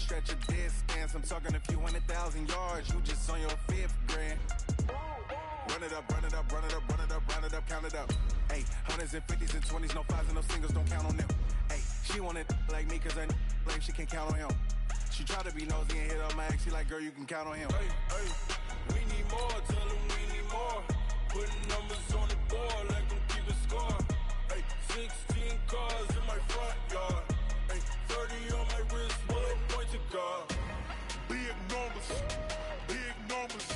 stretch a distance. I'm talking a few 100,000 yards. You just on your 5th grand. Run it up, run it up, run it up, run it up, run it up, count it up. Hey, hundreds and 50s and 20s, no 5s and no singles, don't count on them. Hey, she wanted like me cause I like she can count on him. She tried to be nosy and hit up my ex. She like, girl, you can count on him. Hey, hey, we need more, tell them we need more. Putting numbers on the board like I'm keeping score. Hey, 16 cars in my front yard. Hey, 30 on my wrist, bullet point to God. Big numbers, big numbers.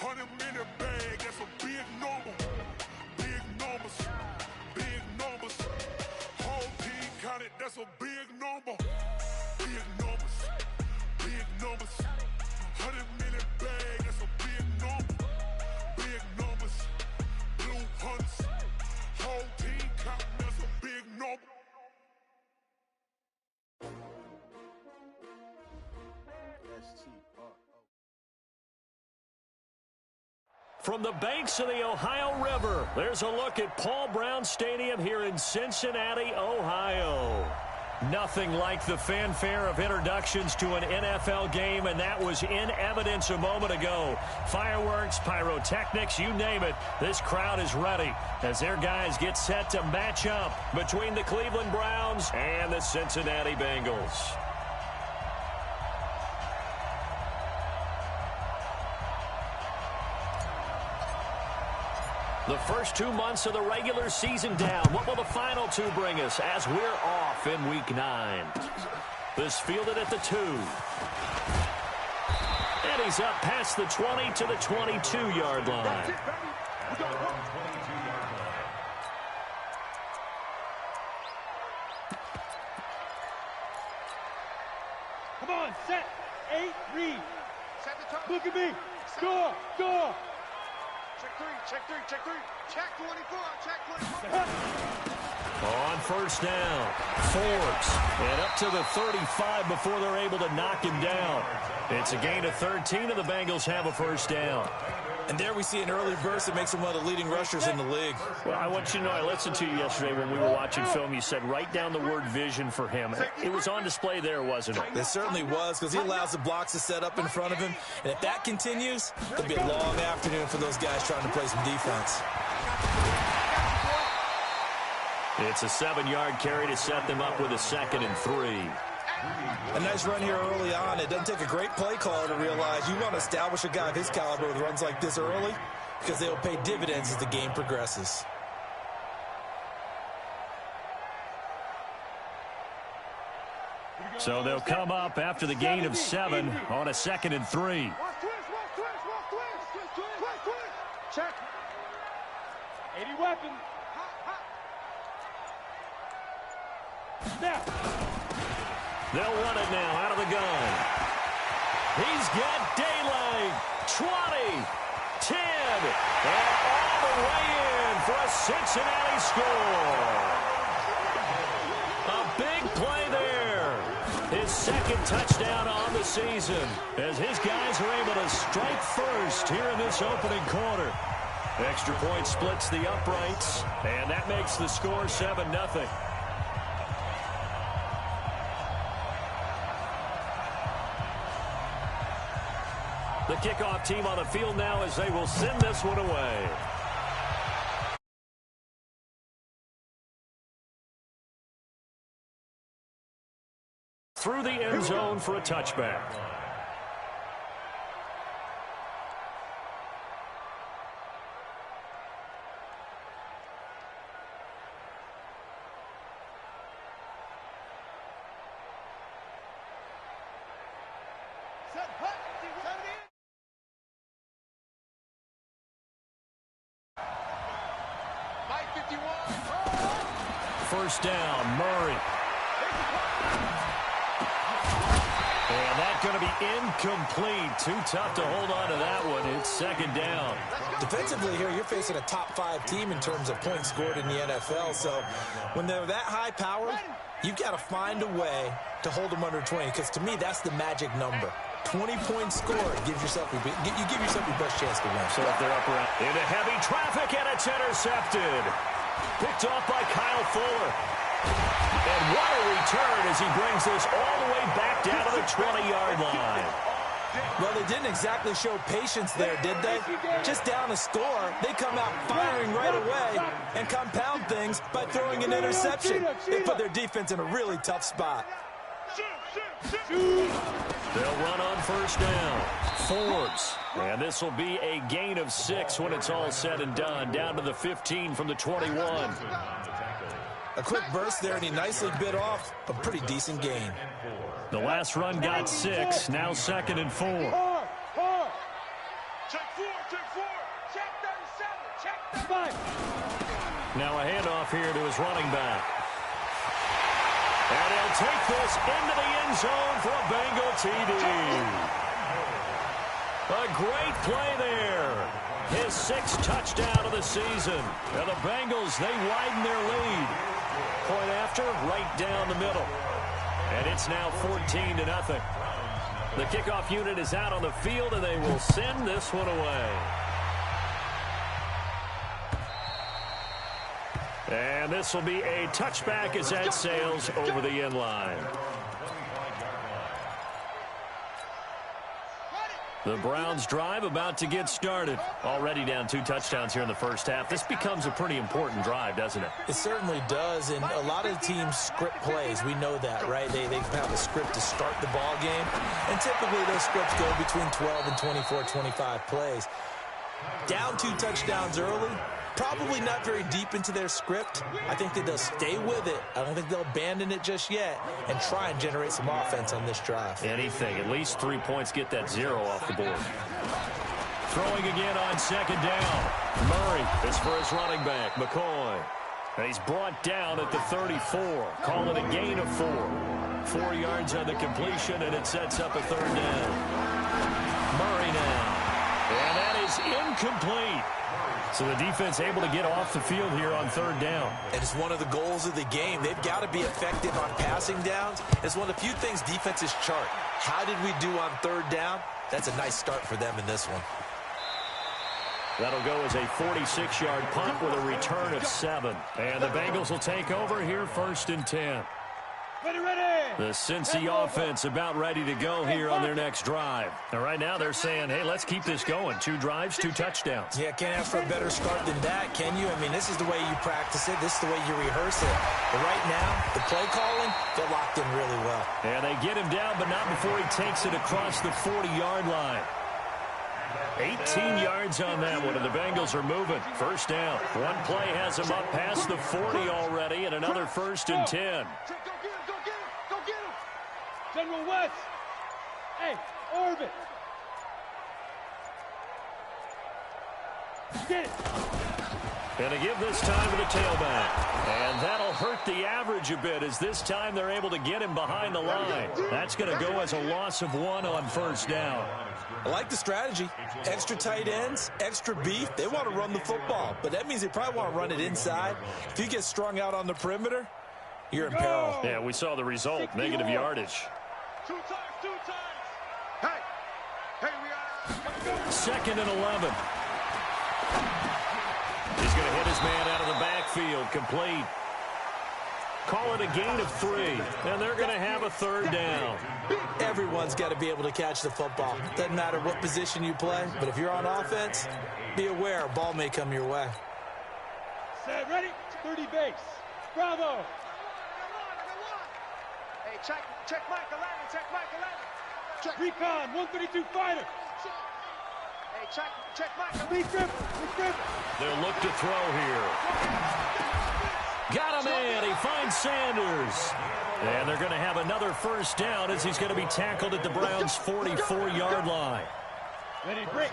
100-minute bag, that's a big number. Big numbers, big numbers. Whole team counted, that's a big number. Big numbers, big numbers. 100-minute bag, that's a big number. Big numbers, blue hunts. Whole team counting, that's a big number. From the banks of the Ohio River, there's a look at Paul Brown Stadium here in Cincinnati, Ohio. Nothing like the fanfare of introductions to an NFL game, and that was in evidence a moment ago. Fireworks, pyrotechnics, you name it. This crowd is ready as their guys get set to match up between the Cleveland Browns and the Cincinnati Bengals. The first 2 months of the regular season down. What will the final 2 bring us as we're off in Week 9? This fielded at the 2. And he's up past the 20 to the 22-yard line. Come on, set, 8, read. Look at me. Score, score. Check 3, check 24, check 24. On first down, Forbes, and up to the 35 before they're able to knock him down. It's a gain of 13, and the Bengals have a first down. And there we see an early burst that makes him one of the leading rushers in the league. Well, I want you to know, I listened to you yesterday when we were watching film. You said write down the word vision for him. It was on display there, wasn't it? It certainly was, because he allows the blocks to set up in front of him. And if that continues, it'll be a long afternoon for those guys trying to play some defense. It's a 7-yard carry to set them up with a 2nd and 3. A nice run here early on. It doesn't take a great play caller to realize you want to establish a guy of his caliber with runs like this early, because they'll pay dividends as the game progresses. So they'll come up after the gain of 7 on a 2nd and 3. Check. 80 weapons. Snap. They'll run it now out of the gun. He's got daylight. 20, 10, and all the way in for a Cincinnati score. A big play there. His 2nd touchdown on the season as his guys are able to strike first here in this opening quarter. Extra point splits the uprights, and that makes the score 7-0. The kickoff team on the field now as they will send this one away. Through the end zone for a touchback. First down, Murray. And that's going to be incomplete. Too tough to hold on to that one. It's 2nd down. Defensively here, you're facing a top-5 team in terms of points scored in the NFL. So when they're that high-powered, you've got to find a way to hold them under 20, because to me, that's the magic number. 20 points scored. You give yourself your best chance to win. So if they're up around into heavy traffic, and it's intercepted. Picked off by Kyle Fuller. And what a return as he brings this all the way back down to the 20-yard line. Well, they didn't exactly show patience there, did they? Just down a score, they come out firing right away and compound things by throwing an interception. They put their defense in a really tough spot. They'll run on first down. Forbes. And this will be a gain of 6 when it's all said and done. Down to the 15 from the 21. A quick burst there, and he nicely bit off a pretty decent gain. The last run got 6. Now 2nd and 4. Check 4, check 4. Check 37, check 35. Now a handoff here to his running back. And he'll take this into the end zone for a Bengal TD. A great play there. His 6th touchdown of the season. And the Bengals, they widen their lead. Point after, right down the middle. And it's now 14-0. The kickoff unit is out on the field, and they will send this one away. And this will be a touchback as that sails over the end line. The Browns drive about to get started. Already down 2 touchdowns here in the first half. This becomes a pretty important drive, doesn't it? It certainly does, and a lot of teams script plays. We know that, right? They have a script to start the ball game, and typically those scripts go between 12 and 24, 25 plays. Down 2 touchdowns early, probably not very deep into their script. I think that they'll stay with it. I don't think they'll abandon it just yet and try and generate some offense on this drive. Anything. At least 3 points, get that 0 off the board. Throwing again on 2nd down. Murray is for his running back, McCoy. And he's brought down at the 34. Call it a gain of 4. 4 yards on the completion, and it sets up a 3rd down. Murray now. And that is incomplete. So the defense able to get off the field here on 3rd down. And it's one of the goals of the game. They've got to be effective on passing downs. It's one of the few things defenses chart. How did we do on 3rd down? That's a nice start for them in this one. That'll go as a 46-yard punt with a return of 7. And the Bengals will take over here 1st and 10. The Cincy offense about ready to go here on their next drive. And right now they're saying, hey, let's keep this going. 2 drives, 2 touchdowns. Yeah, can't ask for a better start than that, can you? I mean, this is the way you practice it. This is the way you rehearse it. But right now, the play calling, they're locked in really well. And they get him down, but not before he takes it across the 40-yard line. 18 yards on that one, and the Bengals are moving. 1st down. One play has them up past the 40 already, and another 1st and 10. General West. Hey, Orbit. Get it. And to give this time to the tailback. And that'll hurt the average a bit as this time they're able to get him behind the line. That's going to go as a loss of 1 on 1st down. I like the strategy. Extra tight ends, extra beef. They want to run the football, but that means they probably want to run it inside. If you get strung out on the perimeter, you're in peril. Yeah, we saw the result. Negative yardage. 2 times, 2 times. Hey, we are. 2nd and 11. He's going to hit his man out of the backfield. Complete. Call it a gain of 3. And they're going to have a 3rd down. Everyone's got to be able to catch the football. Doesn't matter what position you play, but if you're on offense, be aware a ball may come your way. Set, ready? 30 base. Bravo. Hey, check Mike 11, check Mike 11. Check recon, 132 fighter. Hey, check Mike 11. Lee Griffin. They'll look to throw here. Got him in. He finds Sanders. And they're going to have another 1st down as he's going to be tackled at the Browns' 44-yard line. Ready, break.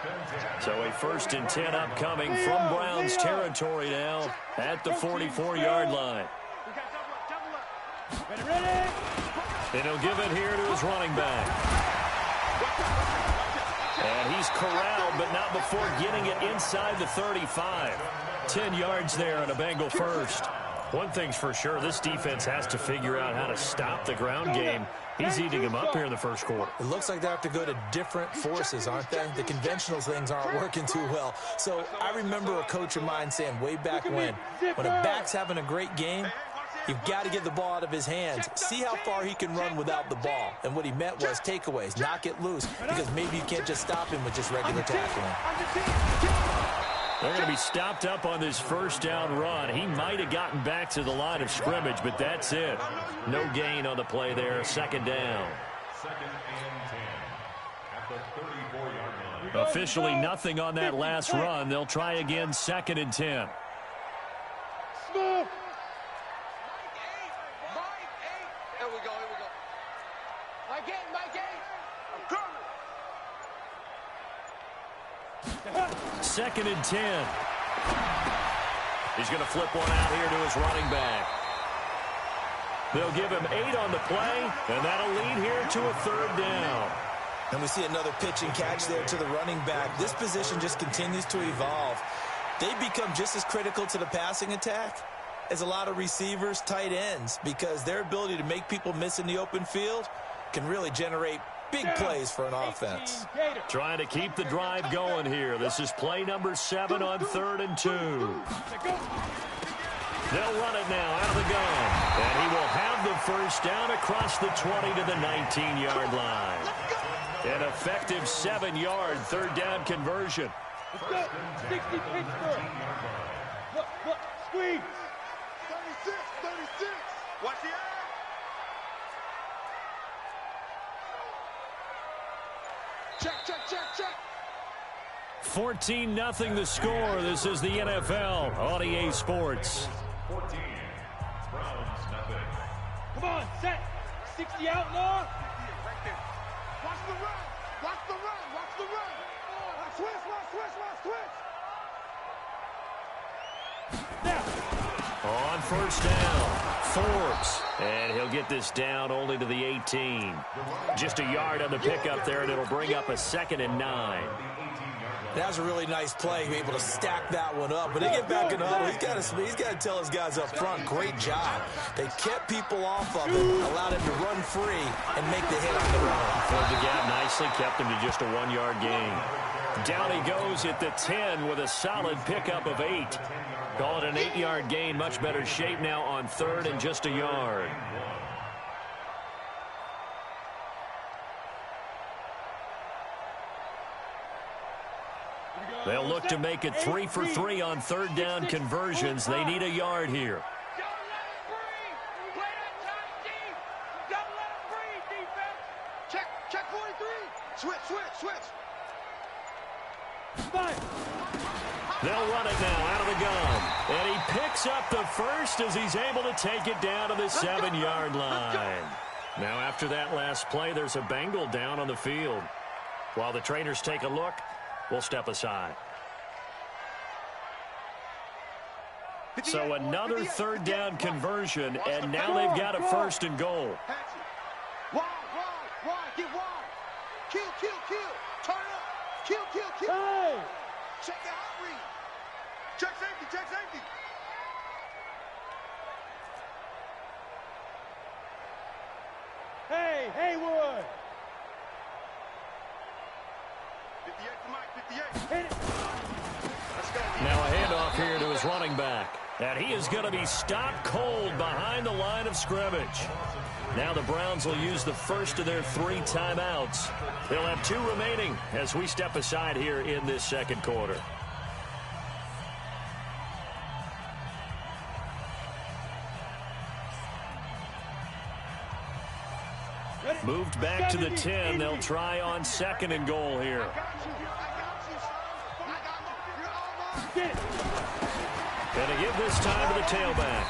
So a 1st and 10 upcoming from Browns territory now at the 44-yard line. We got double up. Ready. And he'll give it here to his running back. And he's corralled, but not before getting it inside the 35. 10 yards there on a Bengal 1st. One thing's for sure, this defense has to figure out how to stop the ground game. He's eating them up here in the 1st quarter. It looks like they have to go to different forces, aren't they? The conventional things aren't working too well. So I remember a coach of mine saying way back when a back's having a great game, You've got to get the ball out of his hands. See how far he can run without the ball. And what he meant was takeaways, knock it loose, because maybe you can't just stop him with just regular tackling. They're going to be stopped up on this first down run. He might have gotten back to the line of scrimmage, but that's it. No gain on the play there. Second down. Officially nothing on that last run. They'll try again, 2nd and 10. Smooth. Here we go. My game. I'm coming. 2nd and 10. He's going to flip one out here to his running back. They'll give him 8 on the play, and that'll lead here to a 3rd down. And we see another pitch and catch there to the running back. This position just continues to evolve. They become just as critical to the passing attack as a lot of receivers, tight ends, because their ability to make people miss in the open field can really generate big plays for an offense. Trying to keep the drive going here. This is play number 7 on 3rd and 2. They'll run it now out of the gun. And he will have the first down across the 20 to the 19-yard line. An effective 7-yard 3rd down conversion. Let's go. 60 Pittsburgh. Look. Squeeze. 36. Watch the eye. 14-0 the score. This is the NFL on EA Sports. 14. Browns, nothing. Come on, set. 60 outlaw. Watch the run. Switch. Now. On first down, Forbes. And he'll get this down only to the 18. Just a yard on the pickup there, and it'll bring up a 2nd and 9. That was a really nice play, able to stack that one up. But they get back in the huddle, he's got to tell his guys up front, great job. They kept people off of him, allowed him to run free and make the hit on the run. Filled the gap nicely, kept him to just a 1-yard gain. Down he goes at the 10 with a solid pickup of 8. Call it an 8-yard gain, much better shape now on 3rd and just a yard. They'll look to make it 3 for 3 on 3rd down conversions. They need a yard here. Don't let him breathe. Play that tight deep. Don't let him breathe, defense. Check 43. Switch. Fine. They'll run it now out of the gun. And he picks up the first as he's able to take it down to the 7-yard line. Now after that last play, there's a Bengal down on the field. While the trainers take a look, we'll step aside. So another 3rd down conversion, and now they've got a 1st and goal. Wide. Get wide. Kill. Turn up. Kill. Hey. Check the hot read. Check safety. Hey, Haywood. 58 to Mike, 58. Hit it. Let's go. Now a handoff here to his running back. And he is going to be stopped cold behind the line of scrimmage. Now the Browns will use the first of their 3 timeouts. They'll have 2 remaining as we step aside here in this 2nd quarter. Moved back to the 10. They'll try on 2nd and goal here. Going to give this time to the tailback.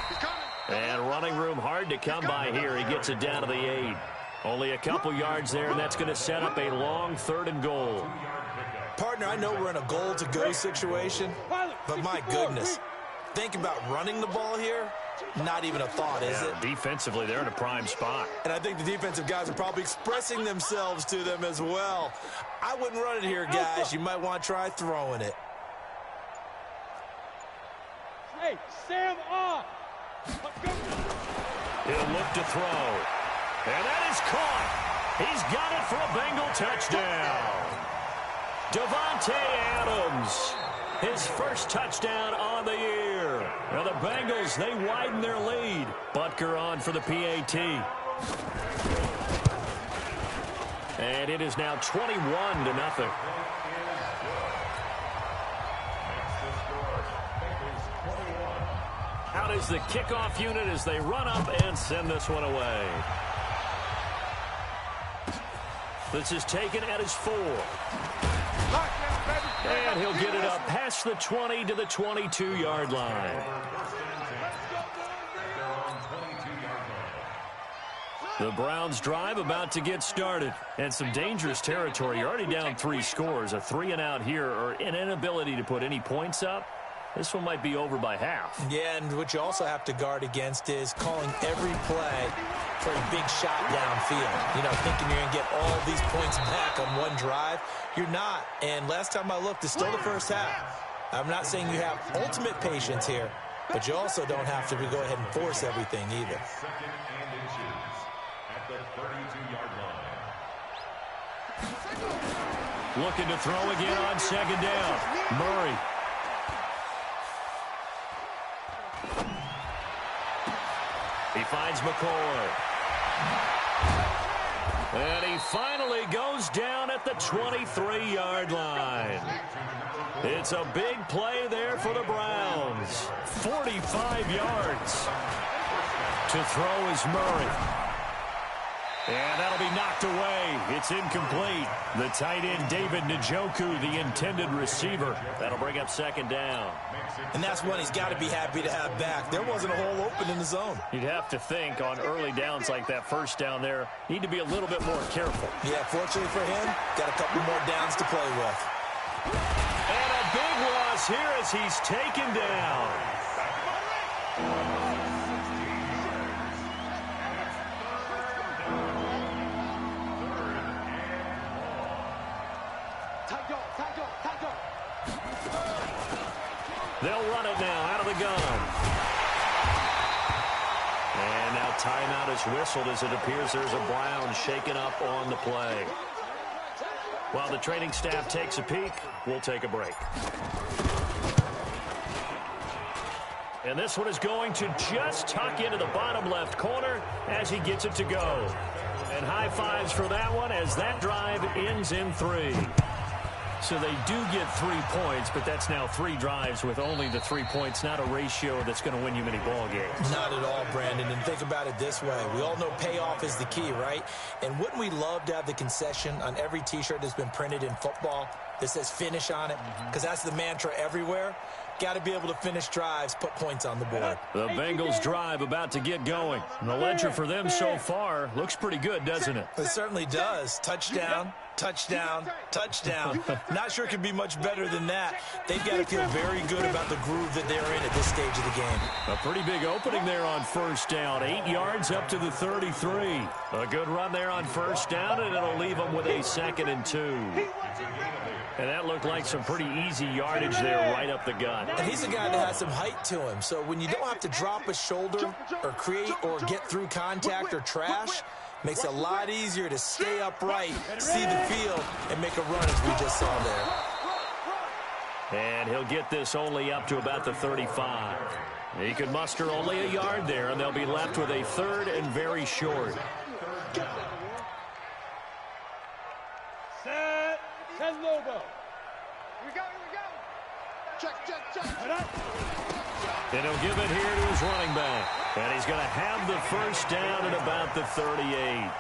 And running room hard to come by here. He gets it down to the 8. Only a couple yards there, and that's going to set up a long 3rd and goal. Partner, I know we're in a goal-to-go situation, but my goodness, think about running the ball here. Not even a thought, is it? Defensively, they're in a prime spot. And I think the defensive guys are probably expressing themselves to them as well. I wouldn't run it here, guys. You might want to try throwing it. Hey, Sam off. He'll look to throw. And that is caught. He's got it for a Bengal touchdown. Davante Adams, his first touchdown on the year. Now the Bengals, they widen their lead. Butker on for the PAT. And it is now 21-0. Out is the kickoff unit as they run up and send this one away. This is taken at his 4. And he'll get it up past the 20 to the 22-yard line. The Browns drive about to get started. And some dangerous territory. You're already down 3 scores. A 3-and-out here or an inability to put any points up. This one might be over by half. Yeah, and what you also have to guard against is calling every play for a big shot downfield. You know, thinking you're going to get all these points back on one drive. You're not. And last time I looked, it's still the first half. I'm not saying you have ultimate patience here, but you also don't have to go ahead and force everything either. Looking to throw again on second down. Murray. He finds McCoy. And he finally goes down at the 23-yard line. It's a big play there for the Browns. 45 yards. To throw is Murray. And that'll be knocked away. It's incomplete. The tight end, David Njoku, the intended receiver. That'll bring up second down. And that's one he's got to be happy to have back. There wasn't a hole open in the zone. You'd have to think on early downs like that first down there, need to be a little bit more careful. Yeah, fortunately for him, got a couple more downs to play with. And a big loss here as he's taken down. They'll run it now out of the gun. And now timeout is whistled as it appears there's a Brown shaken up on the play. While the training staff takes a peek, we'll take a break. And this one is going to just tuck into the bottom left corner as he gets it to go. And high fives for that one as that drive ends in 3. So they do get 3 points, but that's now 3 drives with only the 3 points, not a ratio that's going to win you many ball games. Not at all, Brandon. And think about it this way. We all know payoff is the key, right? And wouldn't we love to have the concession on every T-shirt that's been printed in football that says finish on it? Because that's the mantra everywhere. Got to be able to finish drives, put points on the board. The Bengals drive about to get going. And the ledger for them so far looks pretty good, doesn't it? It certainly does. Touchdown, touchdown, touchdown. Not sure it could be much better than that. They've got to feel very good about the groove that they're in at this stage of the game. A pretty big opening there on first down. 8 yards up to the 33. A good run there on first down, and it'll leave them with a 2nd and 2. And that looked like some pretty easy yardage there right up the gut. And he's a guy that has some height to him. So when you don't have to drop a shoulder or create or get through contact or trash, makes it a lot easier to stay upright, see the field, and make a run as we just saw there. And he'll get this only up to about the 35. He could muster only a yard there, and they'll be left with a 3rd and very short. Set. Ten Lobo. Here we go. Check. And he'll give it here to his running back. And he's going to have the first down at about the 38.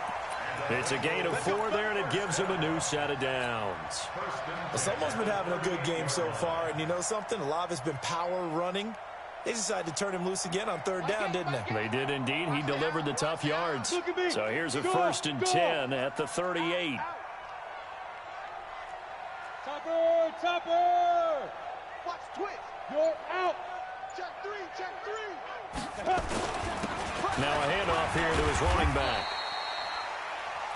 It's a gain of 4 there, and it gives him a new set of downs. Well, someone's been having a good game so far, and you know something? A lot of it's been power running. They decided to turn him loose again on 3rd down, didn't they? They did indeed. He delivered the tough yards. So here's a 1st and 10 at the 38. Topper! Watch twitch. You're out. Check 3. Now a handoff here to his running back.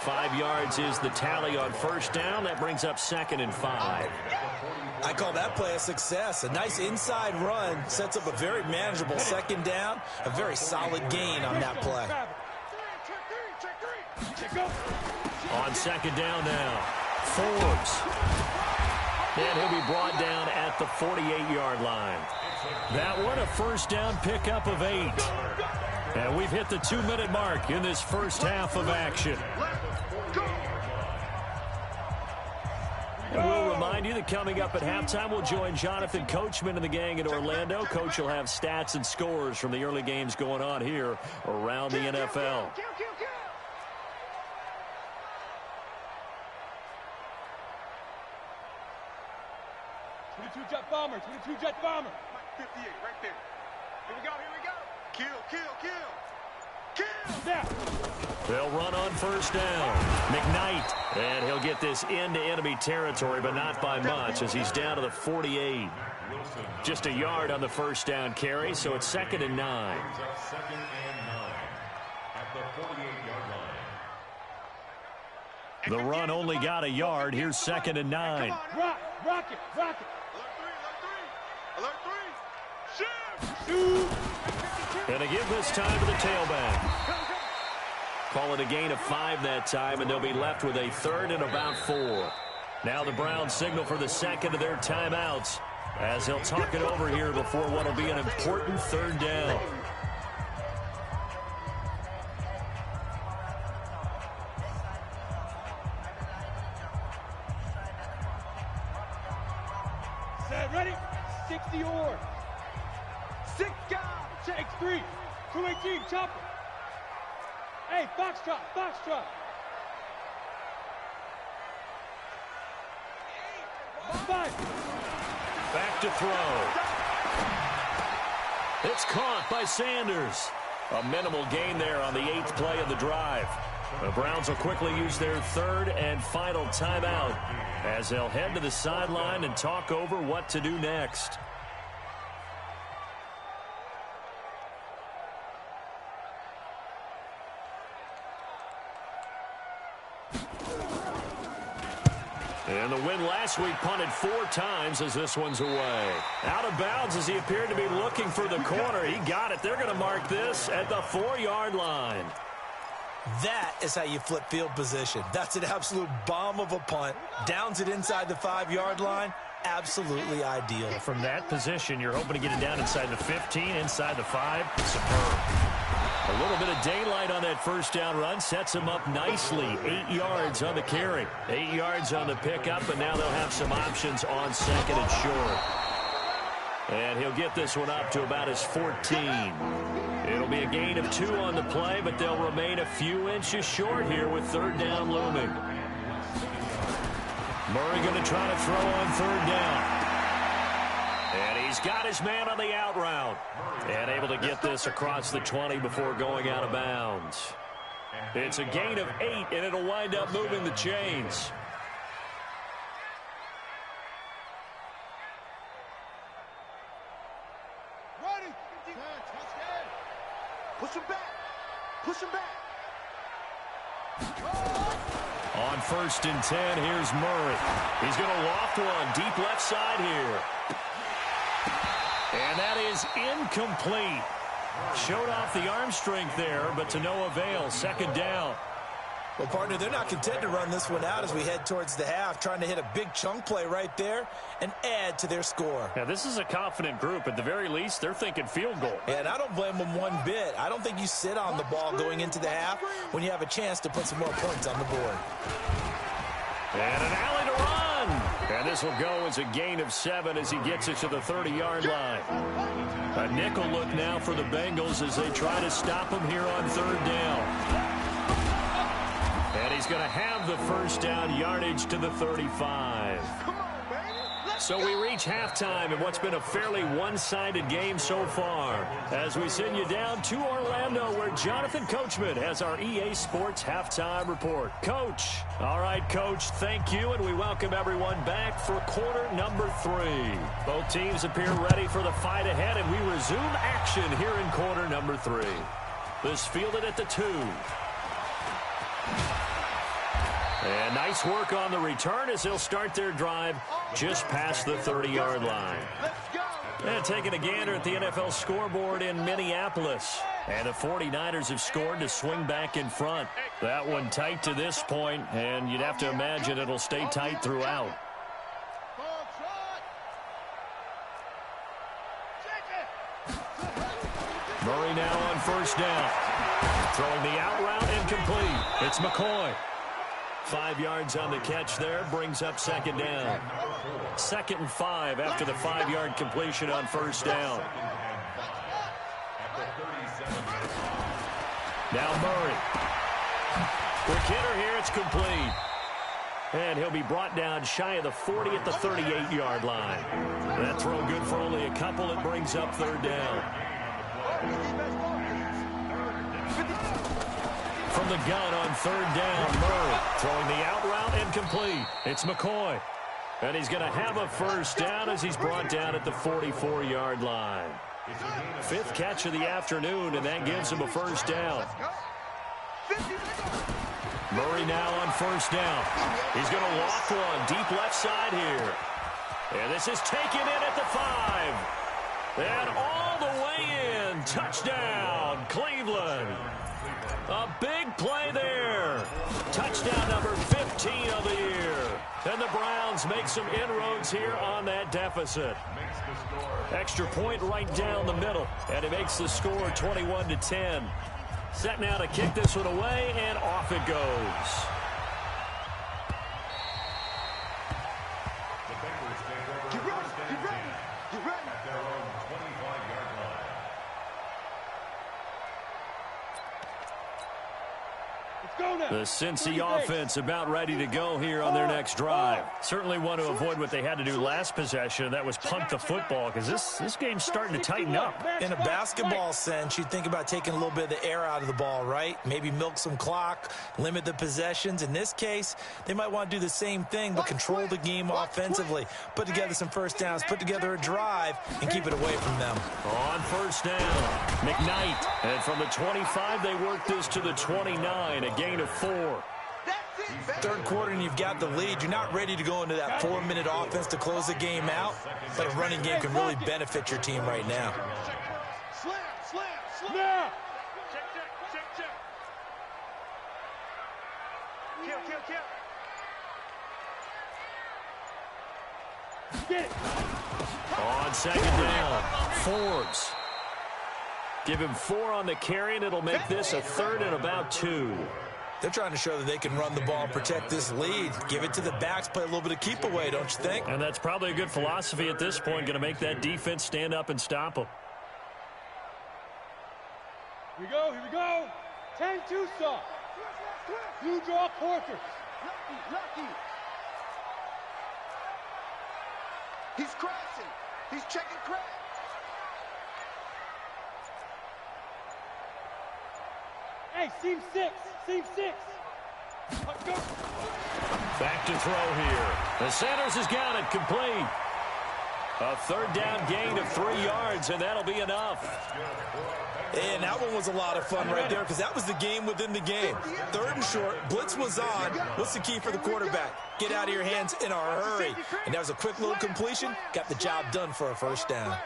5 yards is the tally on first down. That brings up 2nd and 5. I call that play a success. A nice inside run sets up a very manageable 2nd down. A very solid gain on that play. On 2nd down now, Forbes. And he'll be brought down at the 48-yard line. That one a first down pickup of 8. And we've hit the 2-minute mark in this first half of action. And we'll remind you that coming up at halftime, we'll join Jonathan Coachman and the gang in Orlando. Coach will have stats and scores from the early games going on here around the NFL. 22-jet bomber, 22-jet bomber. 58, right there. Here we go, here we go. Kill, kill, kill. Kill! Now. They'll run on first down. McKnight, and he'll get this into enemy territory, but not by much as he's down to the 48. Just a yard on the first down carry, so it's 2nd and 9. Second and 9 at the 48-yard line. The run only got a yard. Here's 2nd and 9. Rock it, rock it. Alert 3, shift! Shoot. And they give this time to the tailback. Call it a gain of 5 that time, and they'll be left with a 3rd and about 4. Now the Browns signal for the second of their timeouts as they'll talk it over here before what will be an important 3rd down. Set, ready? 60 or. 6 guys. Check 3. 218, chopper. Hey, foxtrot, foxtrot. 5. Back to throw. It's caught by Sanders. A minimal gain there on the 8th play of the drive. The Browns will quickly use their 3rd and final timeout as they'll head to the sideline and talk over what to do next. And the win last week punted 4 times as this one's away. Out of bounds as he appeared to be looking for the corner. He got it. They're going to mark this at the 4-yard line. That is how you flip field position. That's an absolute bomb of a punt. Downs it inside the 5-yard line. Absolutely ideal. From that position, you're hoping to get it down inside the 15, inside the 5. Superb. A little bit of daylight on that first down run sets him up nicely. 8 yards on the carry, 8 yards on the pickup, and now they'll have some options on 2nd and short. And he'll get this one up to about his 14. It'll be a gain of 2 on the play, but they'll remain a few inches short here with 3rd down looming. Murray going to try to throw on 3rd down. And he's got his man on the out route. And able to get this across the 20 before going out of bounds. It's a gain of 8, and it'll wind up moving the chains. Ready! Push him back! Push him back! On 1st and 10, here's Murray. He's going to loft one deep left side here. And that is incomplete. Showed off the arm strength there, but to no avail. 2nd down. Well, partner, they're not content to run this one out as we head towards the half, trying to hit a big chunk play right there and add to their score. Now, this is a confident group. At the very least, they're thinking field goal. Yeah, and I don't blame them one bit. I don't think you sit on the ball going into the half when you have a chance to put some more points on the board. And an alley to run. And this will go as a gain of 7 as he gets it to the 30-yard line. A nickel look now for the Bengals as they try to stop him here on 3rd down. And he's going to have the first down, yardage to the 35. So we reach halftime in what's been a fairly one-sided game so far as we send you down to Orlando where Jonathan Coachman has our EA Sports Halftime Report. Coach. All right, Coach, thank you, and we welcome everyone back for quarter number 3. Both teams appear ready for the fight ahead, and we resume action here in quarter number 3. This fielded at the 2. And nice work on the return as they'll start their drive just past the 30-yard line. And taking a gander at the NFL scoreboard in Minneapolis. And the 49ers have scored to swing back in front. That one tight to this point, and you'd have to imagine it'll stay tight throughout. first down. Throwing the out route incomplete. It's McCoy. 5 yards on the catch there, brings up second down. 2nd and 5 after the 5-yard completion on first down. Now Murray. Quick hitter here, it's complete. And he'll be brought down shy of the 40 at the 38-yard line. That throw good for only a couple. It brings up third down. From the gun on third down, Murray throwing the out route incomplete. It's McCoy. And he's going to have a first down as he's brought down at the 44-yard line. 5th catch of the afternoon, and that gives him a first down. Murray now on first down. He's going to loft one deep left side here. And this is taken in at the 5. And all the way in. Touchdown, Cleveland. A big play there. Touchdown number 15 of the year. And the Browns make some inroads here on that deficit. Extra point right down the middle. And it makes the score 21-10. Set now to kick this one away, and off it goes. Get ready, get ready, get ready. At their own 25-yard line. The Cincy offense about ready to go here on their next drive. Certainly want to avoid what they had to do last possession. That was punt the football, because this game's starting to tighten up. In a basketball sense, you think about taking a little bit of the air out of the ball, right? Maybe milk some clock, limit the possessions. In this case, they might want to do the same thing, but control the game offensively. Put together some first downs, put together a drive, and keep it away from them. On first down, McKnight. And from the 25, they work this to the 29, a gain of 4. Third quarter and you've got the lead. You're not ready to go into that 4-minute offense to close the game out, but a running game can really benefit your team right now. Slam, slam, slam. Now. Check, check, check, check. Kill, kill, kill. Get it. On second down, Forbes. Give him 4 on the carry, and it'll make this a 3rd and about 2. They're trying to show that they can run the ball, protect this lead. Give it to the backs, play a little bit of keep away, don't you think? And that's probably a good philosophy at this point, going to make that defense stand up and stop them. Here we go, here we go. 10-2 stop. Blue draw quarters. Lucky. He's crashing. He's checking crash. Hey, seam 6. Seam 6. Go. Back to throw here. The Sanders has got it complete. A 3rd down gain of 3 yards, and that'll be enough. And that one was a lot of fun right there because that was the game within the game. 3rd and short, blitz was on. What's the key for the quarterback? Get out of your hands in a hurry. And that was a quick little completion. Got the job done for a first down.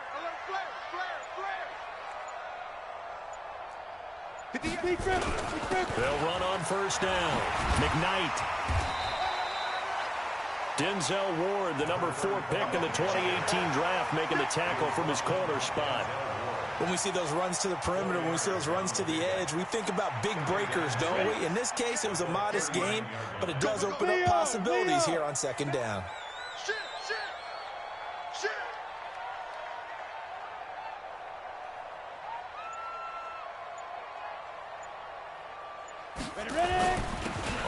They'll run on first down. McKnight. Denzel Ward, the number 4 pick in the 2018 draft, making the tackle from his corner spot. When we see those runs to the perimeter, when we see those runs to the edge, we think about big breakers, don't we? In this case, it was a modest game, but it does open up possibilities here on second down. Ready.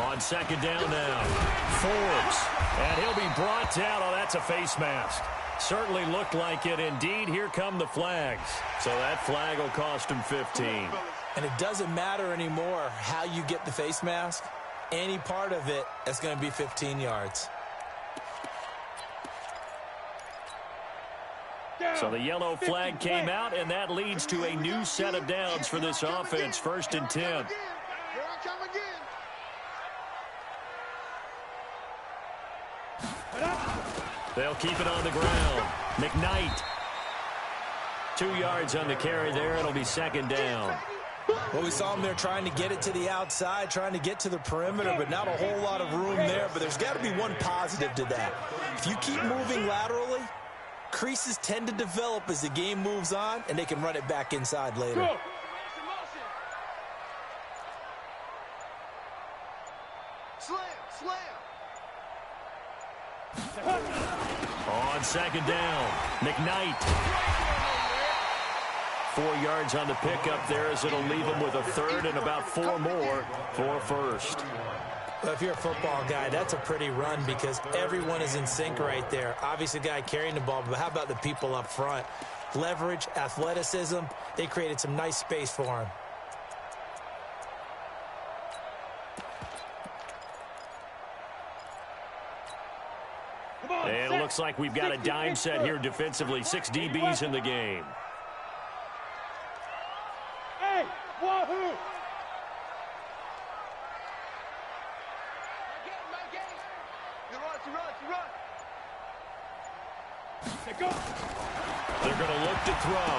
On second down now, Forbes. And he'll be brought down. Oh, that's a face mask. Certainly looked like it. Indeed, here come the flags. So that flag will cost him 15. And it doesn't matter anymore how you get the face mask. Any part of it is going to be 15 yards. So the yellow flag came out, and that leads to a new set of downs for this offense. 1st and 10. Here I come again. They'll keep it on the ground. McKnight. 2 yards on the carry there. It'll be second down. Well, we saw him there trying to get it to the outside, trying to get to the perimeter, but not a whole lot of room there. But there's got to be one positive to that. If you keep moving laterally, creases tend to develop as the game moves on, and they can run it back inside later. On second down, McKnight. 4 yards on the pickup there as it'll leave him with a third and about 4 more for first. Well, if you're a football guy, that's a pretty run because everyone is in sync right there. Obviously, the guy carrying the ball, but how about the people up front? Leverage, athleticism, they created some nice space for him. And it looks like we've got a dime set here defensively. 6 DBs in the game. Hey, wahoo! They're going to look to throw.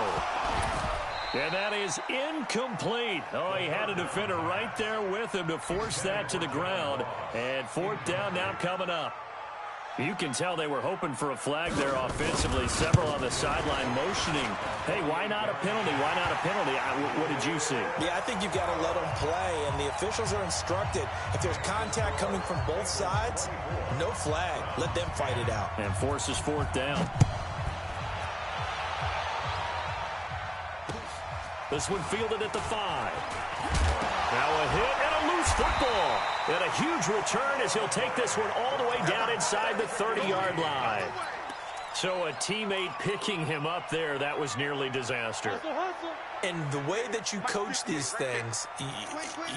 And that is incomplete. Oh, he had a defender right there with him to force that to the ground. And 4th down now coming up. You can tell they were hoping for a flag there offensively. Several on the sideline motioning. Hey, why not a penalty? Why not a penalty? What did you see? Yeah, I think you've got to let them play, and the officials are instructed. If there's contact coming from both sides, no flag. Let them fight it out. And forces 4th down. This one fielded at the 5. Now a hit and a loose football. And a huge return as he'll take this one all the way down inside the 30-yard line. So a teammate picking him up there, that was nearly disaster. And the way that you coach these things,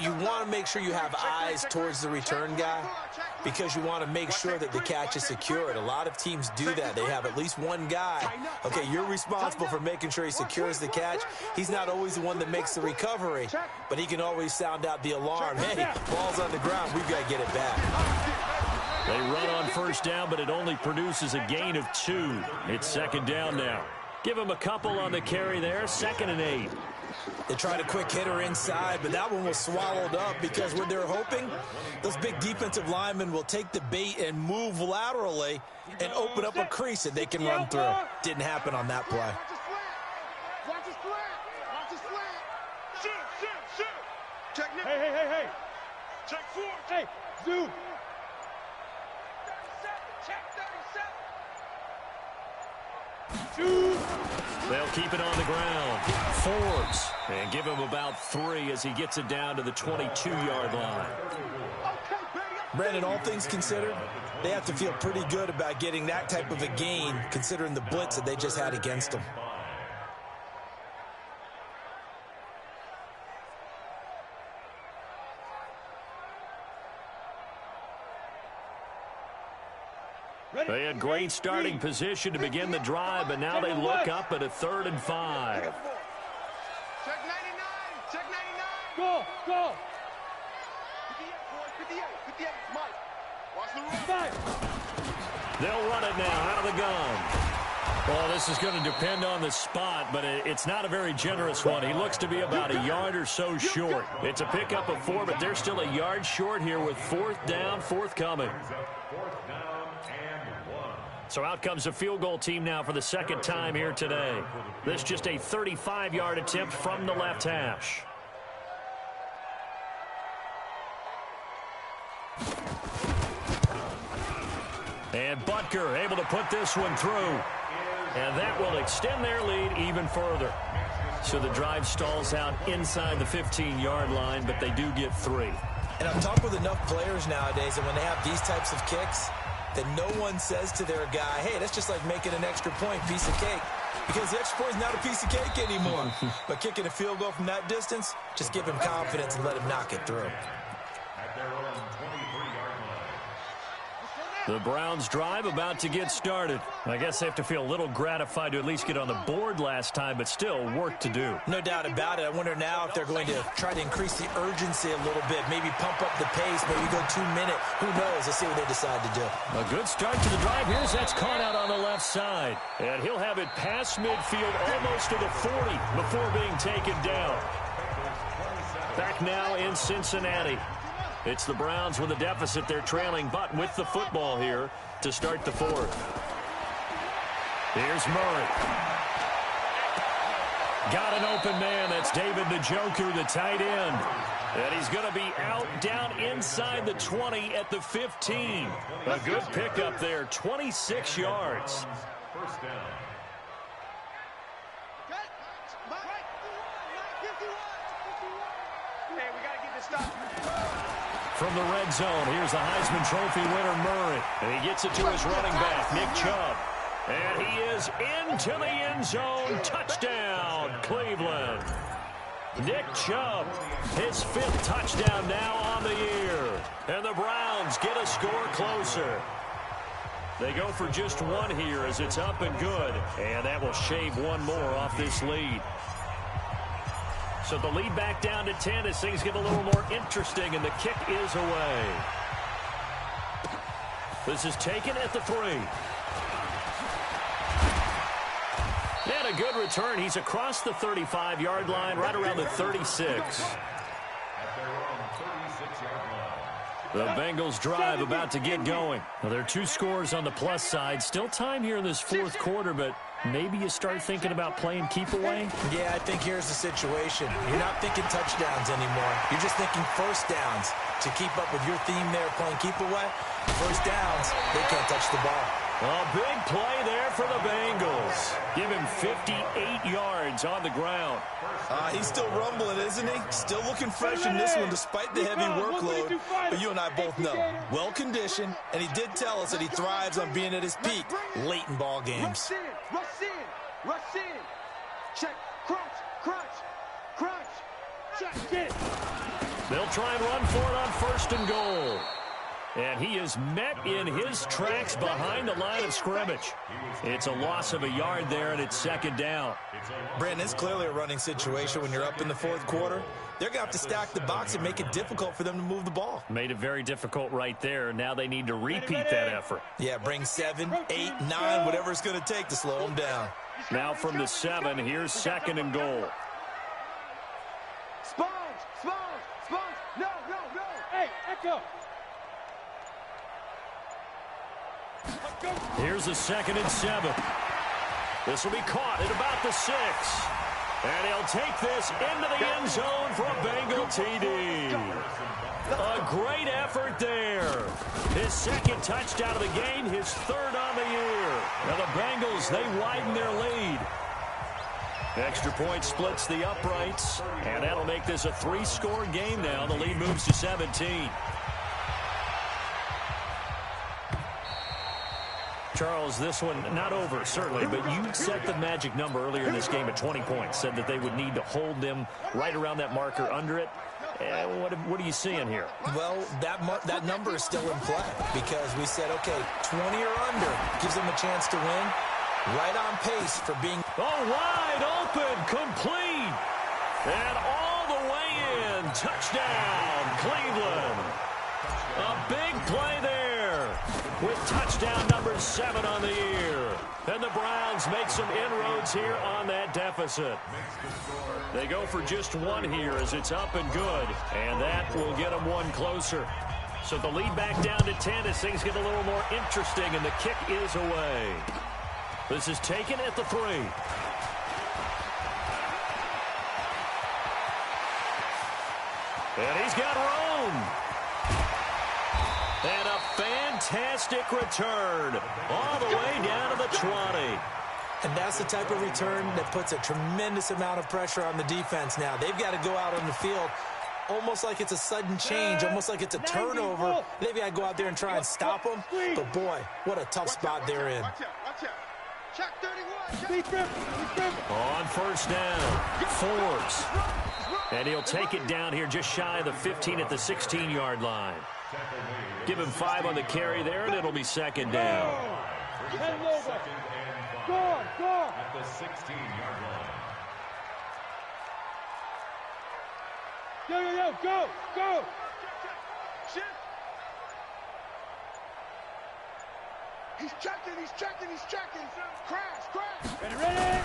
you want to make sure you have eyes towards the return guy because you want to make sure that the catch is secured. A lot of teams do that. They have at least one guy. Okay, you're responsible for making sure he secures the catch. He's not always the one that makes the recovery, but he can always sound out the alarm. Hey, ball's on the ground. We've got to get it back. They run on 1st down, but it only produces a gain of 2. It's 2nd down now. Give him a couple on the carry there. 2nd and 8. They tried a quick hitter inside, but that one was swallowed up because what they're hoping, those big defensive linemen will take the bait and move laterally and open up a crease that they can run through. Didn't happen on that play. Watch his slant. Watch his slant. Shoot. Check now. Hey. Check 4. Hey, zoom. 37. Check 37. Shoot. They'll keep it on the ground. Forbes. And give him about 3 as he gets it down to the 22-yard line. Brandon, all things considered, they have to feel pretty good about getting that type of a gain considering the blitz that they just had against them. They had great starting position to begin the drive, but now they look up at a 3rd and 5. Check 99. Check 99. Go. 58. Mike. Watch the run. Five. They'll run it now out of the gun. Well, this is going to depend on the spot, but it's not a very generous one. He looks to be about a yard or so short. It's a pickup of 4, but they're still a yard short here with 4th down, forthcoming. So out comes a field goal team now for the 2nd time here today. This just a 35-yard attempt from the left hash. And Butker able to put this one through. And that will extend their lead even further. So the drive stalls out inside the 15-yard line, but they do get 3. And I've talked with enough players nowadays that when they have these types of kicks, that no one says to their guy, hey, that's just like making an extra point, piece of cake. Because the extra point is not a piece of cake anymore. But kicking a field goal from that distance, just give him confidence and let him knock it through. The Browns drive about to get started. I guess they have to feel a little gratified to at least get on the board last time, but still work to do. No doubt about it. I wonder now if they're going to try to increase the urgency a little bit, maybe pump up the pace, maybe go 2 minute. Who knows? Let's see what they decide to do. A good start to the drive. Here's that's caught out on the left side. And he'll have it past midfield almost to the 40 before being taken down. Back now in Cincinnati. It's the Browns with a deficit. They're trailing, but with the football here to start the 4th. Here's Murray. Got an open man. That's David Njoku, the tight end. And he's going to be out down inside the 20 at the 15. A good pickup there, 26 yards. First down. Hey, we got to get this stop. From the red zone, here's the Heisman Trophy winner, Murray. And he gets it to his running back, Nick Chubb. And he is into the end zone. Touchdown, Cleveland. Nick Chubb, his 5th touchdown now on the year. And the Browns get a score closer. They go for just one here as it's up and good. And that will shave one more off this lead. So the lead back down to 10 as things get a little more interesting, and the kick is away. This is taken at the 3. And a good return. He's across the 35-yard line, right around the 36. The Bengals drive about to get going. Well, there are 2 scores on the plus side. Still time here in this 4th quarter, but maybe you start thinking about playing keep away? Yeah, I think here's the situation. You're not thinking touchdowns anymore. You're just thinking first downs. To keep up with your theme there, playing keep away, first downs, they can't touch the ball. A big play there for the Bengals. Give him 58 yards on the ground. He's still rumbling, isn't he? Still looking fresh in this one despite the heavy workload. But you and I both know, well-conditioned, and he did tell us that he thrives on being at his peak late in ball games. Rush in. Check, crunch. Check, get. They'll try and run for it on 1st and goal. And he is met in his tracks behind the line of scrimmage. It's a loss of a yard there, and it's 2nd down. Brandon, it's clearly a running situation when you're up in the 4th quarter. They're going to have to stack the box and make it difficult for them to move the ball. Made it very difficult right there. Now they need to repeat that effort. Yeah, bring 7, 8, 9, whatever it's going to take to slow them down. Now from the 7, here's 2nd and goal. Sponge. No. Hey, Echo. Here's a 2nd and 7. This will be caught at about the 6. And he'll take this into the end zone for a Bengal TD. A great effort there. His 2nd touchdown of the game, his 3rd on the year. Now the Bengals, they widen their lead. Extra point splits the uprights, and that'll make this a 3-score game now. The lead moves to 17. Charles, this one not over, certainly, but you set the magic number earlier in this game at 20 points, said that they would need to hold them right around that marker under it. What are you seeing here? Well, that number is still in play because we said, okay, 20 or under gives them a chance to win. Right on pace for being... Oh, wide open, complete, and all the way in. Touchdown, Cleveland. A big play there with touchdown number 7 on the year. And the Browns make some inroads here on that deficit. They go for just one here as it's up and good, and that will get them one closer. So the lead back down to 10 as things get a little more interesting, and the kick is away. This is taken at the 3. And he's got room. And a fantastic return all the way down to the 20. And that's the type of return that puts a tremendous amount of pressure on the defense now. They've got to go out on the field almost like it's a sudden change, almost like it's a turnover. They've got to go out there and try and stop them. But, boy, what a tough spot they're in. Check 31. On 1st down, Forbes. And he'll take it down here just shy of the 15 at the 16-yard line. Give him 5 on the carry there, and it'll be 2nd down. Go. At the 16-yard line. Go. Shift. He's checking. Crash. Ready.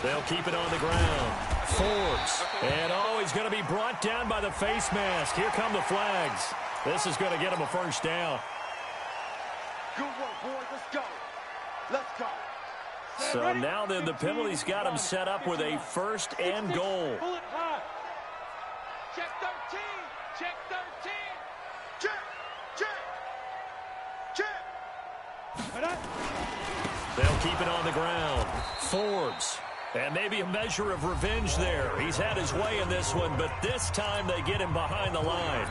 They'll keep it on the ground. Forbes. And he's going to be brought down by the face mask. Here come the flags. This is going to get him a 1st down. Good work, boys. Let's go. So now then the penalty's got him set up with a 1st and goal. Pull it high. Check 13. Check 13. Check, check, check. They'll keep it on the ground. Forbes. And maybe a measure of revenge there. He's had his way in this one, but this time they get him behind the line.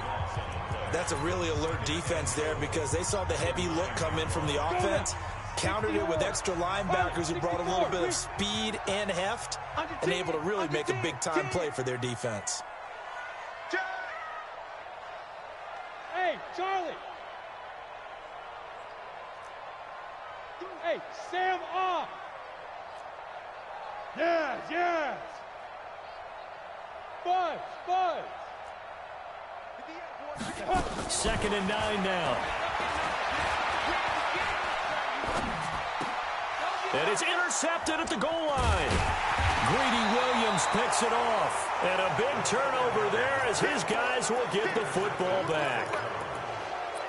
That's a really alert defense there because they saw the heavy look come in from the offense, countered it with extra linebackers who brought a little bit of speed and heft, and able to really make a big-time play for their defense. Hey, Charlie. Hey, Sam off. Yes, yes. Buzz. 2nd and 9 now. And it's intercepted at the goal line. Greedy Williams picks it off. And a big turnover there as his guys will get the football back.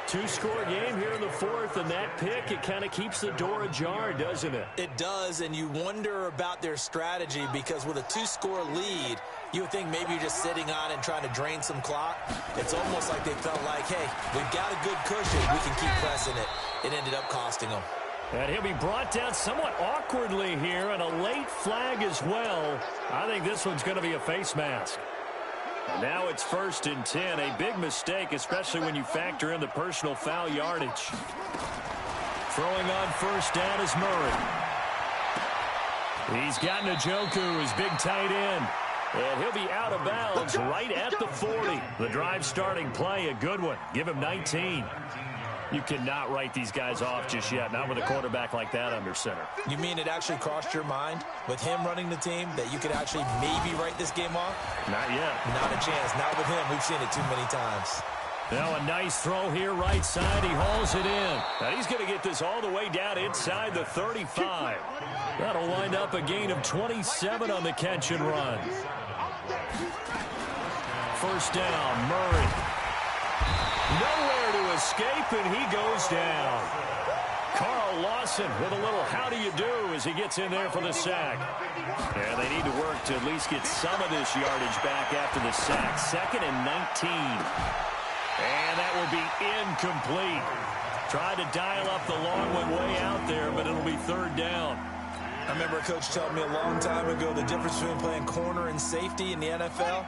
2-score game here in the 4th, and that pick, it kind of keeps the door ajar, doesn't it? It does, and you wonder about their strategy because with a 2-score lead, you would think maybe you're just sitting on and trying to drain some clock. It's almost like they felt like, hey, we've got a good cushion. We can keep pressing it. It ended up costing them. And he'll be brought down somewhat awkwardly here, and a late flag as well. I think this one's going to be a face mask. And now it's 1st and 10. A big mistake, especially when you factor in the personal foul yardage. Throwing on 1st down is Murray. He's got Njoku, his big tight end. And he'll be out of bounds right at the 40. The drive starting play, a good one. Give him 19. You cannot write these guys off just yet, not with a quarterback like that under center. You mean it actually crossed your mind with him running the team that you could actually maybe write this game off? Not yet. Not a chance. Not with him. We've seen it too many times. Now a nice throw here right side. He hauls it in. Now he's going to get this all the way down inside the 35. That'll wind up a gain of 27 on the catch and run. 1st down, Murray. Nowhere to escape, and he goes down. Carl Lawson with a little how do you do as he gets in there for the sack. And they need to work to at least get some of this yardage back after the sack. 2nd and 19. And that will be incomplete. Tried to dial up the long one way out there, but it'll be 3rd down. I remember a coach telling me a long time ago the difference between playing corner and safety in the NFL.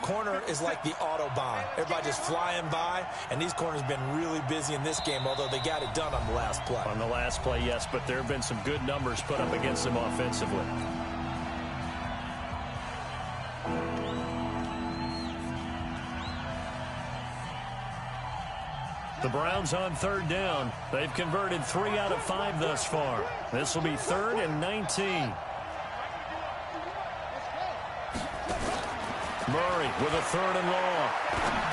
Corner is like the Autobahn. Everybody just flying by, and these corners have been really busy in this game, although they got it done on the last play. On the last play, yes, but there have been some good numbers put up against them offensively. The Browns on 3rd down. They've converted 3 out of 5 thus far. This will be 3rd and 19. Murray with a 3rd and long.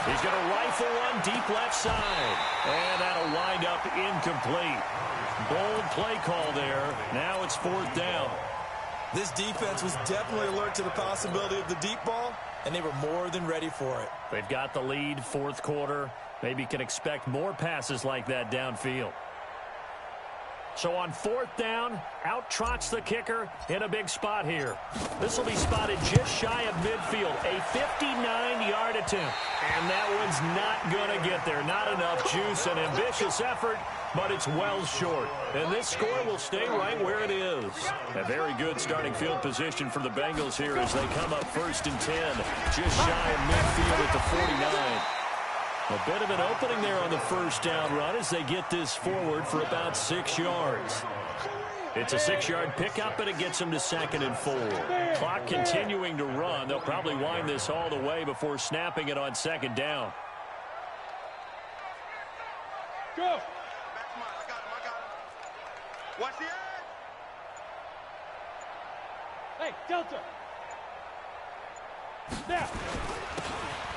He's going to rifle one deep left side. And that'll wind up incomplete. Bold play call there. Now it's 4th down. This defense was definitely alert to the possibility of the deep ball, and they were more than ready for it. They've got the lead, 4th quarter. Maybe can expect more passes like that downfield. So on 4th down, out trots the kicker in a big spot here. This will be spotted just shy of midfield, a 59-yard attempt. And that one's not going to get there. Not enough juice, an ambitious effort, but it's well short. And this score will stay right where it is. A very good starting field position for the Bengals here as they come up 1st and 10, just shy of midfield at the 49. A bit of an opening there on the 1st down run as they get this forward for about 6 yards. It's a 6-yard pickup, and it gets them to 2nd and 4. Clock continuing to run. They'll probably wind this all the way before snapping it on 2nd down. Go. I got him. Watch the edge. Hey, Delta. Snap.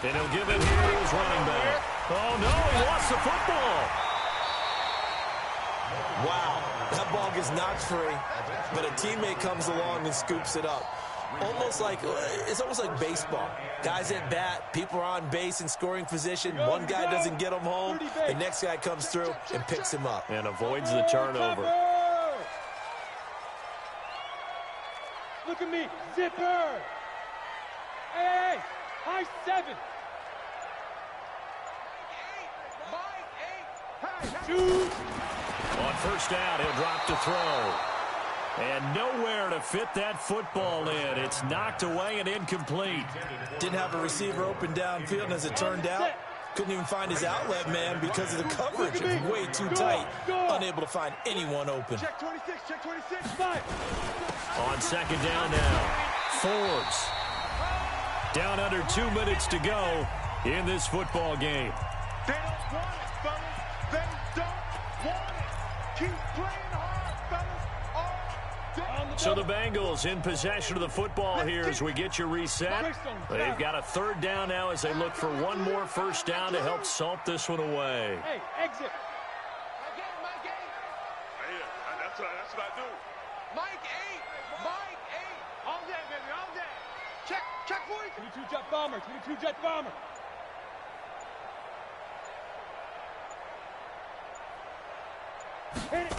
And he'll give it here to his running back. Oh, no, he lost the football. Wow, that ball gets knocked free, but a teammate comes along and scoops it up. It's almost like baseball. Guys at bat, people are on base in scoring position. One guy doesn't get him home. The next guy comes through and picks him up. And avoids the turnover. Look at me, zipper. Hey, high 7. Shoot. On first down, he'll drop to throw. And nowhere to fit that football in. It's knocked away and incomplete. Didn't have a receiver open downfield, and as it turned out, couldn't even find his outlet man because of the coverage. It was way too tight. Unable to find anyone open. Check 26, check 26, 5. On second down now, Forbes. Down under 2 minutes to go in this football game. They don't want it, fellas. They don't want it. Keep playing hard, fellas. All day. So the Bengals in possession of the football here as we get you reset. They've got a third down now as they look for one more first down to help salt this one away. Hey, exit. My game. Yeah, that's what I do. Mike 8. Mike 8. All day, baby, all day. Check 40. 22 jet bomber, 22 jet bomber. Hit it.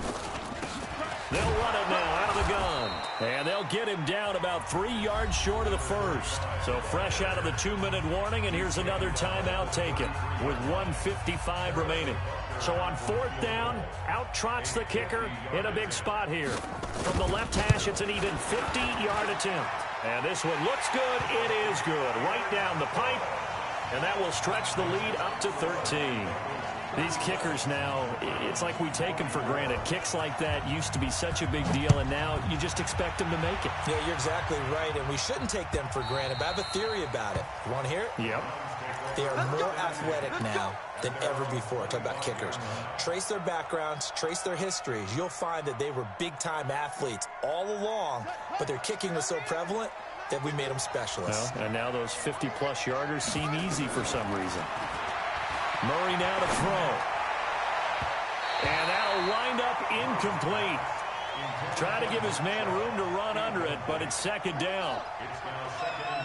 They'll run it now out of the gun. And they'll get him down about 3 yards short of the first. So fresh out of the 2-minute warning, and here's another timeout taken with 1:55 remaining. So on fourth down, out trots the kicker in a big spot here. From the left hash, it's an even 50-yard attempt. And this one looks good. It is good. Right down the pipe. And that will stretch the lead up to 13. These kickers now, it's like we take them for granted. Kicks like that used to be such a big deal, and now you just expect them to make it. Yeah, you're exactly right, and we shouldn't take them for granted. But I have a theory about it. You want to hear it? Yep. They are more athletic now than ever before. Talk about kickers. Trace their backgrounds, trace their histories. You'll find that they were big-time athletes all along, but their kicking was so prevalent that we made them specialists. Well, and now those 50-plus yarders seem easy for some reason. Murray now to throw. And that'll wind up incomplete. Try to give his man room to run under it, but it's second down.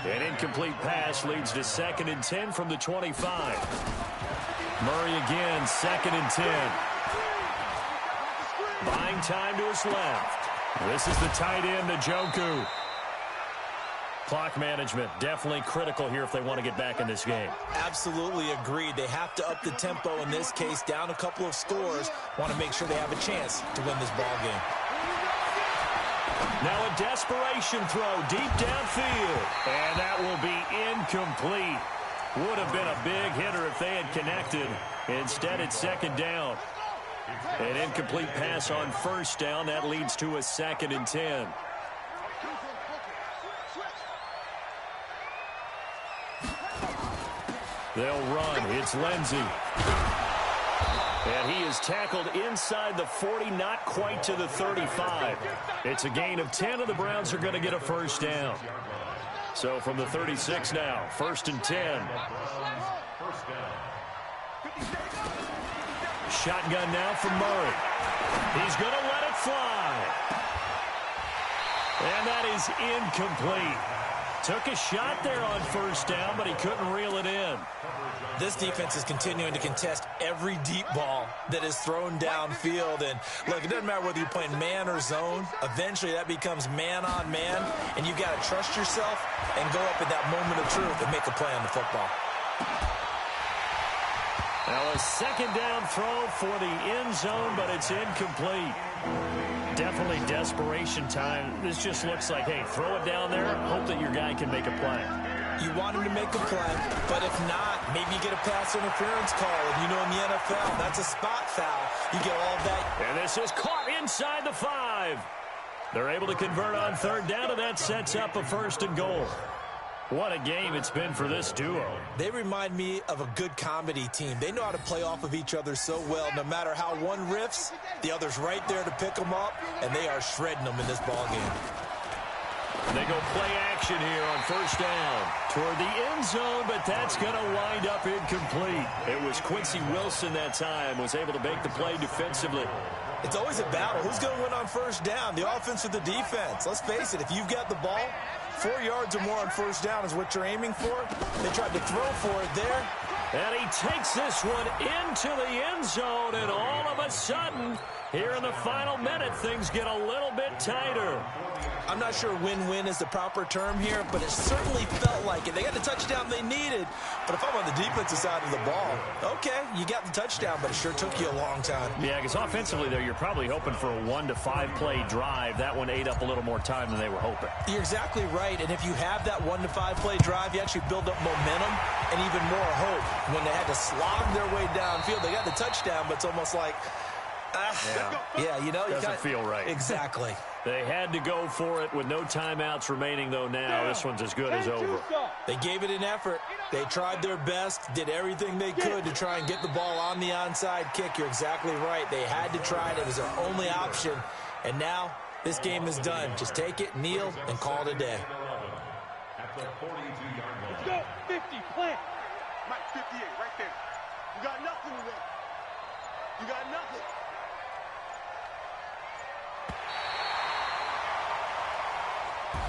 An incomplete pass leads to 2nd and 10 from the 25. Murray again, 2nd and 10. Buying time to his left. This is the tight end, Njoku. Clock management definitely critical here if they want to get back in this game. Absolutely agreed. They have to up the tempo in this case, down a couple of scores. Want to make sure they have a chance to win this ball game. Now a desperation throw deep downfield. And that will be incomplete. Would have been a big hitter if they had connected. Instead, it's second down. An incomplete pass on first down. That leads to a 2nd and 10. They'll run. It's Lindsey. And he is tackled inside the 40, not quite to the 35. It's a gain of 10, and the Browns are going to get a first down. So from the 36 now, 1st and 10. Shotgun now from Murray. He's going to let it fly. And that is incomplete. Took a shot there on first down, but he couldn't reel it in. This defense is continuing to contest every deep ball that is thrown downfield. And, look, it doesn't matter whether you're playing man or zone. Eventually, that becomes man-on-man, and you've got to trust yourself and go up at that moment of truth and make a play on the football. Now a second down throw for the end zone, but it's incomplete. Definitely desperation time. This just looks like, hey, throw it down there, hope that your guy can make a play. You want him to make a play, but if not, maybe you get a pass interference call. And you know in the NFL, that's a spot foul. You get all of that. And this is caught inside the 5. They're able to convert on third down, and that sets up a 1st and goal. What a game it's been for this duo. They remind me of a good comedy team. They know how to play off of each other so well. No matter how one riffs, the other's right there to pick them up, and they are shredding them in this ball game. They go play action here on first down toward the end zone, but that's going to wind up incomplete. It was Quincy Wilson that time, was able to make the play defensively. It's always a battle. Who's going to win on first down, the offense or the defense? Let's face it, if you've got the ball, 4 yards or more on first down is what you're aiming for. They tried to throw for it there. And he takes this one into the end zone, and all of a sudden, here in the final minute, things get a little bit tighter. I'm not sure win-win is the proper term here, but it certainly felt like it. They got the touchdown they needed, but if I'm on the defensive side of the ball, okay, you got the touchdown, but it sure took you a long time. Yeah, because offensively there, you're probably hoping for a 1 to 5 play drive. That one ate up a little more time than they were hoping. You're exactly right, and if you have that 1 to 5 play drive, you actually build up momentum and even more hope. When they had to slog their way downfield, they got the touchdown, but it's almost like, doesn't feel right. Exactly. They had to go for it with no timeouts remaining, though. Now this one's as good as over. They gave it an effort. They tried their best, did everything they could to try and get the ball on the onside kick. You're exactly right. They had to try it. It was their only option. And now this game is done. Just take it, kneel, and call it a day. Let's go. 50, plant. Mike, 58, right there. You got nothing today. You got nothing.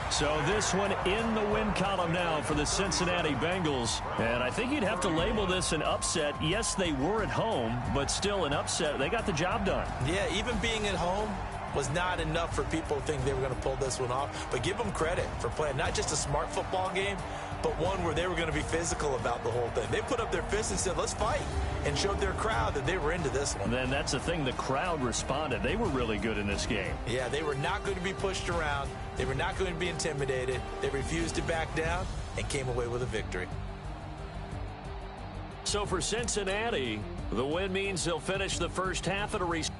So this one in the win column now for the Cincinnati Bengals. And I think you'd have to label this an upset. Yes, they were at home, but still an upset. They got the job done. Yeah, even being at home was not enough for people to think they were going to pull this one off. But give them credit for playing not just a smart football game, but one where they were going to be physical about the whole thing. They put up their fists and said, let's fight, and showed their crowd that they were into this one. Then that's the thing. The crowd responded. They were really good in this game. Yeah, they were not going to be pushed around. They were not going to be intimidated. They refused to back down and came away with a victory. So for Cincinnati, the win means they'll finish the first half at a race.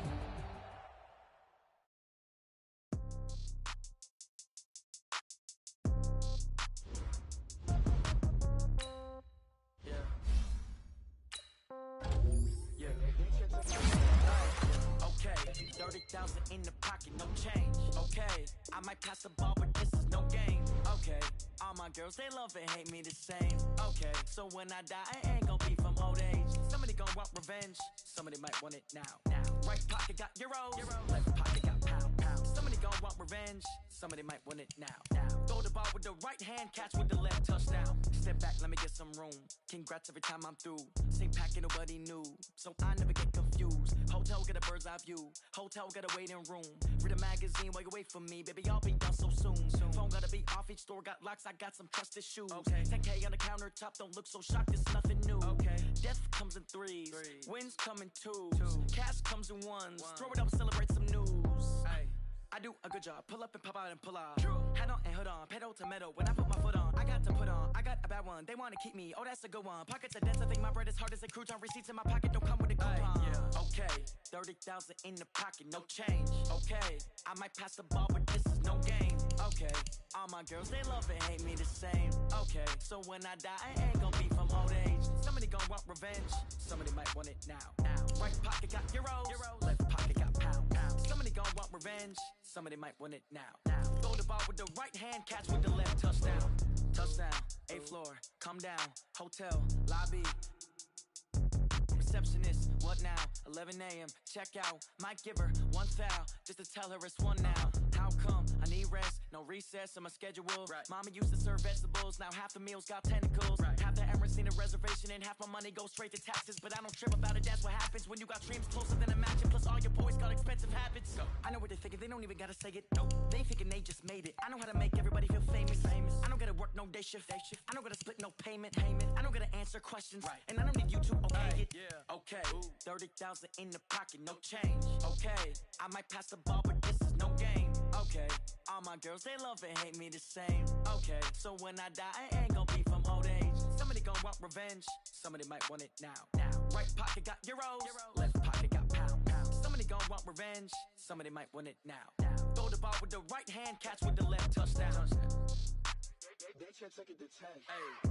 In the pocket, no change. Okay, I might pass the ball, but this is no game. Okay, all my girls, they love and hate me the same. Okay, so when I die, I ain't gonna be from old age. Somebody gonna want revenge. Somebody might want it now. Right pocket got euros. Left pocket got pound. Somebody gonna want revenge. Somebody might want it now. Throw the ball with the right hand, catch with the left, touchdown. Step back, let me get some room. Congrats every time I'm through. Same packet, nobody knew, so I never get confused. Hotel get a bird's eye view. Hotel got a waiting room. Read a magazine while you wait for me, baby. I'll be done so soon. Phone gotta be off. Each store got locks. I got some trusted shoes. Okay. 10K on the countertop. Don't look so shocked. It's nothing new. Okay. Death comes in threes. Wins come in twos. Cash comes in ones. Throw it up, celebrate some news. Ay. I do a good job. Pull up and pop out and pull out. Head on and hood on. Pedal to metal. When I put my foot on, I got to put on. I got a bad one. They want to keep me. Oh, that's a good one. Pockets are dense. I think my bread is hard as a crouton. Receipts in my pocket don't come with a coupon. Yeah. Okay. 30,000 in the pocket. No change. Okay. I might pass the ball, but this is no game. Okay. All my girls, they love and hate me the same. Okay. So when I die, I ain't gonna be from old age. Somebody gonna want revenge. Somebody might want it now. Right pocket got euros. Left pocket got pound. Somebody gonna want revenge. Somebody might want it now. Throw the ball with the right hand, catch with the left, touchdown. Touchdown, 8th floor, come down, hotel, lobby. Receptionist, what now? 11 a.m., check out. Might give her one foul, just to tell her it's one now. How come? I need rest, no recess in my schedule. Right. Mama used to serve vegetables, now half the meals got tentacles. Right. Half the Emirates need a reservation and half my money goes straight to taxes. But I don't trip about it, that's what happens when you got dreams closer than a mansion. Plus all your boys got expensive habits. Go. I know what they're thinking, they don't even gotta say it. Nope. They thinking they just made it. I know how to make everybody feel famous. I don't gotta work no day shift. I don't gotta split no payment. I don't gotta answer questions. Right. And I don't need you to okay it. Yeah. Okay. 30,000 in the pocket, no change. Okay. I might pass the ball, but this is no game. Okay. All my girls, they love and hate me the same. Okay. So when I die, I ain't gonna be from old age. Somebody gonna want revenge. Somebody might want it now. Right pocket got euros. Left pocket got pound. Somebody gonna want revenge. Somebody might want it now. Throw the ball with the right hand, catch with the left, touchdown. They can't take it to 10. Hey.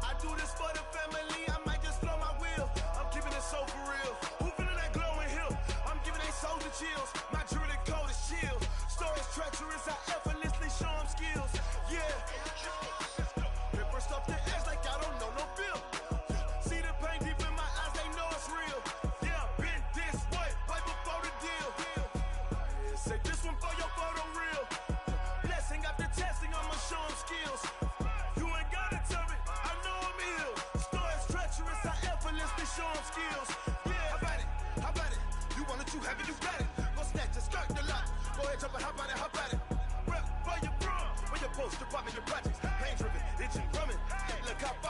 I do this for the family, I might just blow my wheel. I'm keeping it so for real. Who feeling that glowing hill? I'm giving they soldier chills. My jewelry cold is chill. Stories treacherous, I effortlessly show them skills. Yeah.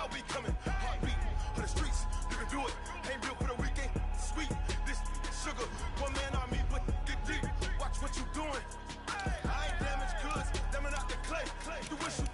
LB coming, heartbeat for the streets. You can do it, ain't built for the weekend. Sweet, this sugar, one man army, but get deep. Watch what you doing. I ain't damaged goods, them out the clay. You wish you